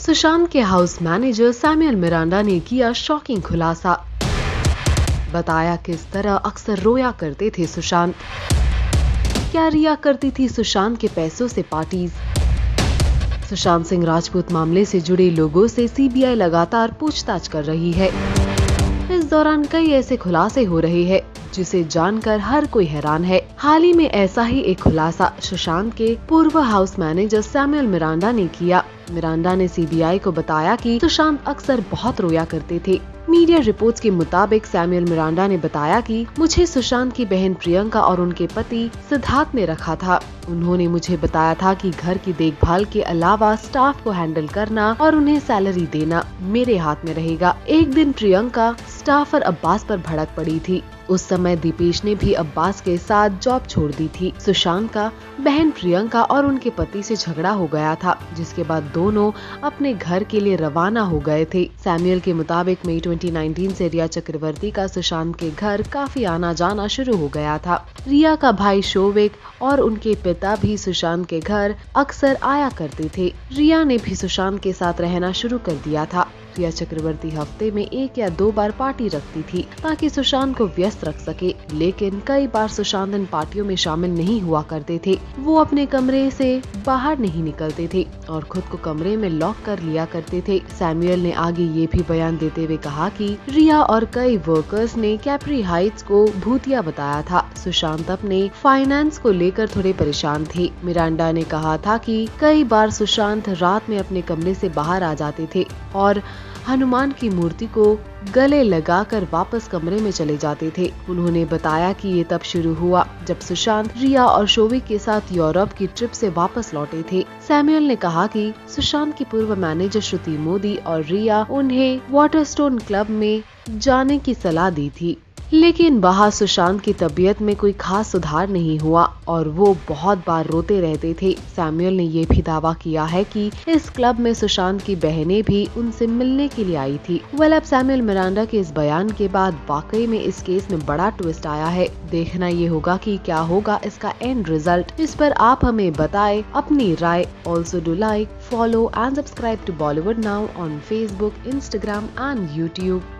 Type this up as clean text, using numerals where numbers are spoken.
सुशांत के house manager Samuel Miranda ने किया शॉकिंग खुलासा। बताया किस तरह अक्सर रोया करते थे सुशांत। क्या रिया करती थी सुशांत के पैसों से पार्टीज। सुशांत सिंह राजपूत मामले से जुड़े लोगों से सीबीआई लगातार पूछताछ कर रही है। इस दौरान कई ऐसे खुलासे हो रहे हैं जिसे जानकर हर कोई हैरान है। हाल ही में ऐसा ही एक खुलासा सुशांत के पूर्व हाउस मैनेजर सैमुअल मिरांडा ने किया। मिरांडा ने सीबीआई को बताया कि सुशांत अक्सर बहुत रोया करते थे। मीडिया रिपोर्ट्स के मुताबिक सैमुअल मिरांडा ने बताया कि मुझे सुशांत की बहन प्रियंका और उनके पति सिद्धार्थ ने रखा था। उन्होंने मुझे बताया था कि घर की देखभाल के अलावा स्टाफ को हैंडल करना और उन्हें सैलरी देना मेरे हाथ में रहेगा। एक दिन प्रियंका स्टाफर अब्बास पर भड़क पड़ी थी। उस समय दीपेश ने भी अब्बास के साथ जॉब छोड़ दी थी। सुशांत का बहन प्रियंका और उनके पति से झगड़ा हो गया था, जिसके बाद दोनों अपने घर के लिए रवाना हो गए थे। सैमुअल के मुताबिक मई 2019 से रिया चक्रवर्ती का सुशांत के घर काफी आना जाना शुरू हो गया था। रिया का भाई शोविक और उनके पिता भी सुशांत के घर अक्सर आया करते थे। रिया ने भी सुशांत के साथ रहना शुरू कर दिया था। रिया चक्रवर्ती हफ्ते में 1 या 2 बार पार्टी रखती थी ताकि सुशांत को व्यस्त रख सके, लेकिन कई बार सुशांत इन पार्टियों में शामिल नहीं हुआ करते थे। वो अपने कमरे से बाहर नहीं निकलते थे और खुद को कमरे में लॉक कर लिया करते थे। सैमुअल ने आगे ये भी बयान देते हुए कहा कि रिया और कई वर्कर्स ने कैप्री हाइट्स को भूतिया बताया था। सुशांत अपने फाइनेंस को लेकर थोड़े परेशान थे। मिरांडा ने कहा था कि कई बार सुशांत रात में अपने कमरे से बाहर आ जाते थे और हनुमान की मूर्ति को गले लगाकर वापस कमरे में चले जाते थे। उन्होंने बताया कि ये तब शुरू हुआ जब सुशांत रिया और शोविक के साथ यूरोप की ट्रिप से वापस लौटे थे। सैमुअल ने कहा कि सुशांत की पूर्व मैनेजर श्रुति मोदी और रिया उन्हें वाटरस्टोन क्लब में जाने की सलाह दी थी, लेकिन वहाँ सुशांत की तबीयत में कोई खास सुधार नहीं हुआ और वो बहुत बार रोते रहते थे। सैमुअल ने ये भी दावा किया है कि इस क्लब में सुशांत की बहनें भी उनसे मिलने के लिए आई थी। अब सैमुअल मिरांडा के इस बयान के बाद वाकई में इस केस में बड़ा ट्विस्ट आया है। देखना ये होगा कि क्या होगा इसका एंड रिजल्ट। इस पर आप हमें बताएं अपनी राय। Also do like, follow and subscribe to Bollywood now on Facebook, Instagram and YouTube.